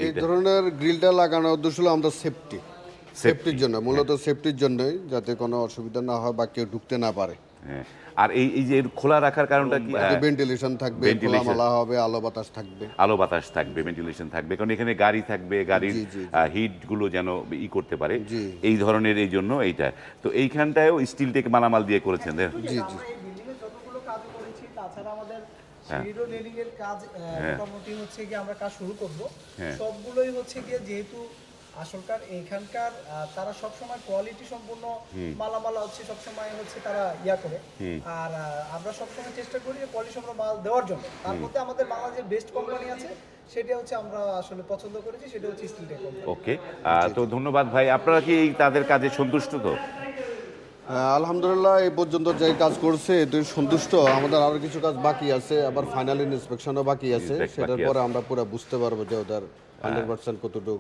এই ধরনের গ্রিলটা লাগানোর উদ্দেশ্য হলো আমাদের সেফটির জন্য, মূলত সেফটির জন্যই, যাতে কোনো অসুবিধা না হয় বা কেউ ঢুকতে না পারে। হ্যাঁ। আর এই যে খোলা রাখার কারণটা কি? ভেন্টিলেশন থাকবে, খোলামেলা হবে, আলো বাতাস থাকবে। আলো বাতাস থাকবে, ভেন্টিলেশন থাকবে, কারণ এখানে গাড়ি থাকবে, গাড়ির জি, জি, হিটগুলো যেন করতে পারে, জি। এই ধরনের, এই জন্য এইটা। তো এইখানটায়ও স্টিল টেক মালামাল দিয়ে করেছেন। জি, জি। আমরা এই বিল্ডিং এ যতগুলো কাজ করেছি, তাছাড়া আমাদের হ্যাঁ। সিঁড়ি রেলিং এর কাজ মোটামুটি হচ্ছে গিয়ে আমরা কাজ শুরু করব। হ্যাঁ। সবগুলোই হচ্ছে গিয়ে, যেহেতু আসলকার এখানকার তারা সবসময় কোয়ালিটি সম্পূর্ণ মালামাল হচ্ছে সবসময় হচ্ছে তারা ইয়া করে। আর আমরা সবসময় চেষ্টা করি যে কোয়ালিটি সম্পূর্ণ মাল দেওয়ার জন্য। তার মধ্যে আমাদের বাংলাদেশের বেস্ট কোম্পানি আছে, সেটা হচ্ছে আমরা আসলে পছন্দ করেছি, সেটা হচ্ছে স্টিল টেক কোম্পানি। ওকে, তো ধন্যবাদ ভাই। আপনারা কি এই তাদের কাজে সন্তুষ্ট তো? আলহামদুলিল্লাহ, এই পর্যন্ত যে কাজ করছে এতে সন্তুষ্ট। আমাদের আরো কিছু কাজ বাকি আছে, আবার ফাইনাল ইন্সপেকশনও বাকি আছে। Inspect সেটার বাকি পরে আছে। আমরা পুরো বুঝতে পারবো যে ওদের 100% কতটুকু